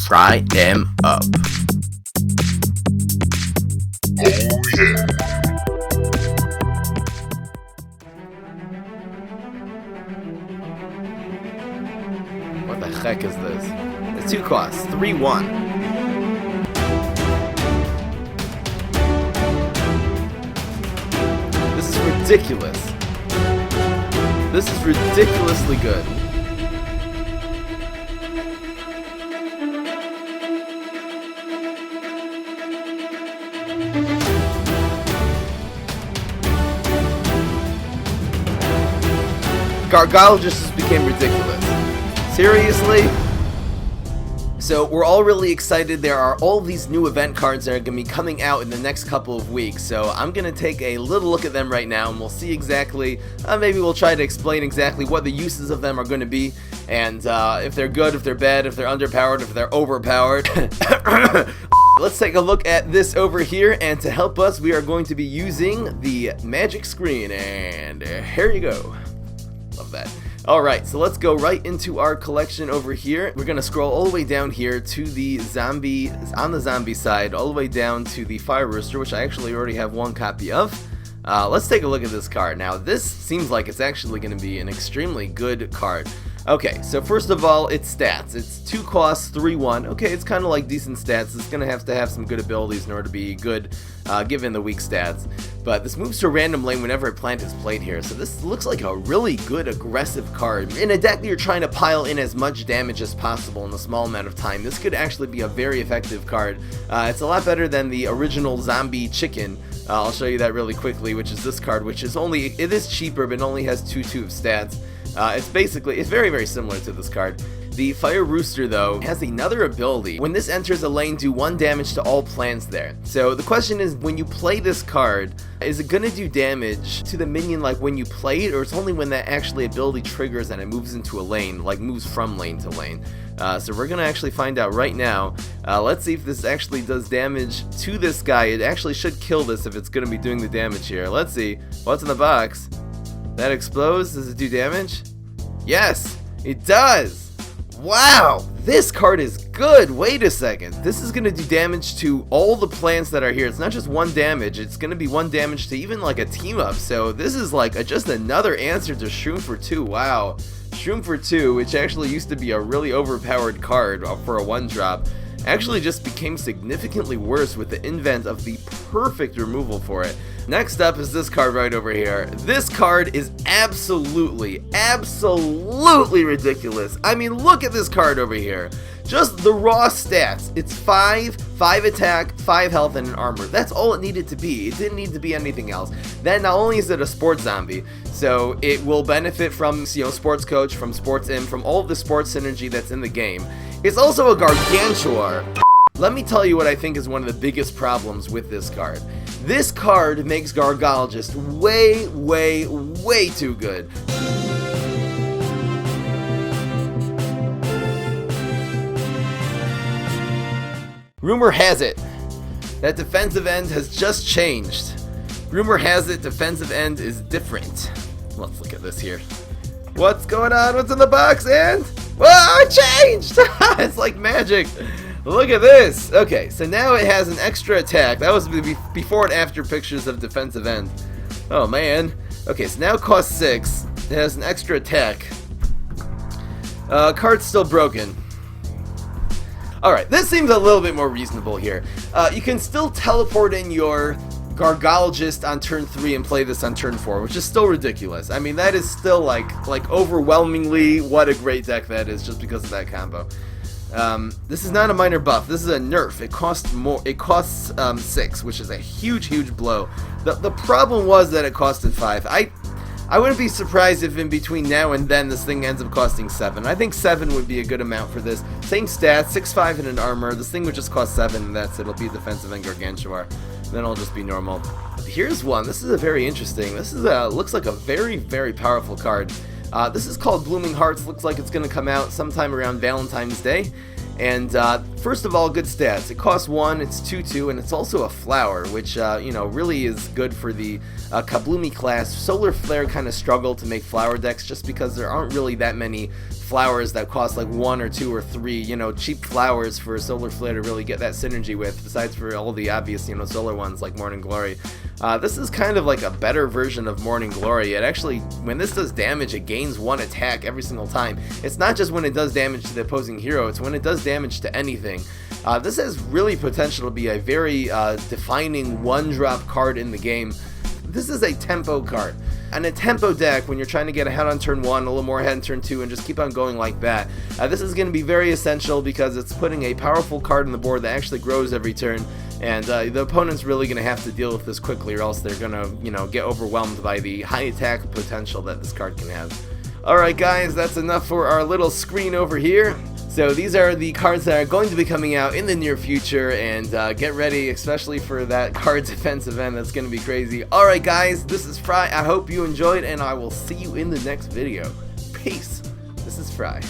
fry them up. Oh yeah. What the heck is this? It's 2 costs, 3-1. This is ridiculous. This is ridiculously good. Gargyle just became ridiculous. Seriously? So we're all really excited. There are all these new event cards that are going to be coming out in the next couple of weeks. So I'm going to take a little look at them right now and we'll see exactly, maybe we'll try to explain exactly what the uses of them are going to be. And if they're good, if they're bad, if they're underpowered, if they're overpowered. Let's take a look at this over here, and to help us we are going to be using the magic screen, and here you go. Love that. Alright, so let's go right into our collection over here. We're going to scroll all the way down here to the zombie, on the zombie side, all the way down to the fire rooster, which I actually already have 1 copy of. Let's take a look at this card. Now, this seems like it's actually going to be an extremely good card. Okay, so first of all, its stats. It's 2 costs, 3-1. Okay, it's kind of like decent stats. It's going to have some good abilities in order to be good, given the weak stats. But this moves to a random lane whenever a plant is played here. So this looks like a really good aggressive card. In a deck that you're trying to pile in as much damage as possible in a small amount of time, this could actually be a very effective card. It's a lot better than the original zombie chicken. I'll show you that really quickly, which is this card, which is it is cheaper, but only has 2/2 of stats. It's very, very similar to this card. The Fire Rooster, though, has another ability. When this enters a lane, do 1 damage to all plants there. So the question is, when you play this card, is it going to do damage to the minion like when you play it, or it's only when that actually ability triggers and it moves into a lane, like moves from lane to lane? So we're going to actually find out right now. Let's see if this actually does damage to this guy. It actually should kill this if it's going to be doing the damage here. Let's see. What's in the box? That explodes? Does it do damage? Yes, it does! Wow, this card is good. Wait a second. This is going to do damage to all the plants that are here. It's not just 1 damage. It's going to be 1 damage to even like a team up. So this is like just another answer to Shroom for 2. Wow. Shroom for 2, which actually used to be a really overpowered card for a 1-drop, actually just became significantly worse with the invent of the perfect removal for it. Next up is this card right over here. This card is absolutely ridiculous. I mean, look at this card over here. Just the raw stats. It's 5 attack, 5 health, and an armor. That's all it needed to be. It didn't need to be anything else. Then not only is it a sports zombie, so it will benefit from, sports coach, from sports im, from all of the sports synergy that's in the game. It's also a gargantuar. Let me tell you what I think is one of the biggest problems with this card. This card makes Gargyle just way too good. Rumor has it that defensive end has just changed. Rumor has it defensive end is different. Let's look at this here. What's going on? What's in the box? And whoa, it changed! It's like magic. Look at this. Okay, so now it has an extra attack. That was before and after pictures of defensive end. Oh man. Okay, so now it costs 6. It has an extra attack. Card's still broken. Alright, this seems a little bit more reasonable here. You can still teleport in your Gargologist on turn 3 and play this on turn 4, which is still ridiculous. I mean, that is still like overwhelmingly what a great deck that is, just because of that combo. This is not a minor buff. This is a nerf. It costs more. It costs 6, which is a huge blow. The problem was that it costed 5. I wouldn't be surprised if in between now and then this thing ends up costing 7. I think 7 would be a good amount for this. Same stats, 6/5 and an armor. This thing would just cost 7, and that's it. It'll be defensive and gargantuar. Then it'll just be normal. Here's one. This is a very interesting. This is looks like a very powerful card. This is called Blooming Hearts. Looks like it's going to come out sometime around Valentine's Day. And first of all, good stats. It costs 1, it's 2/2, and it's also a flower, which really is good for the Kabloomy class. Solar Flare kind of struggled to make flower decks just because there aren't really that many flowers that cost like 1 or 2 or 3, you know, cheap flowers for Solar Flare to really get that synergy with, besides for all the obvious, you know, solar ones like Morning Glory. This is kind of like a better version of Morning Glory. It actually, when this does damage, it gains 1 attack every single time. It's not just when it does damage to the opposing hero, it's when it does damage to anything. This has really potential to be a very defining one-drop card in the game. This is a tempo card. And a tempo deck, when you're trying to get ahead on turn 1, a little more ahead on turn 2, and just keep on going like that, this is going to be very essential because it's putting a powerful card on the board that actually grows every turn, and the opponent's really going to have to deal with this quickly, or else they're going to, you know, get overwhelmed by the high attack potential that this card can have. Alright guys, that's enough for our little screen over here. So these are the cards that are going to be coming out in the near future, and get ready, especially for that Cards Defense event. That's going to be crazy. Alright guys, this is Fry. I hope you enjoyed, and I will see you in the next video. Peace. This is Fry.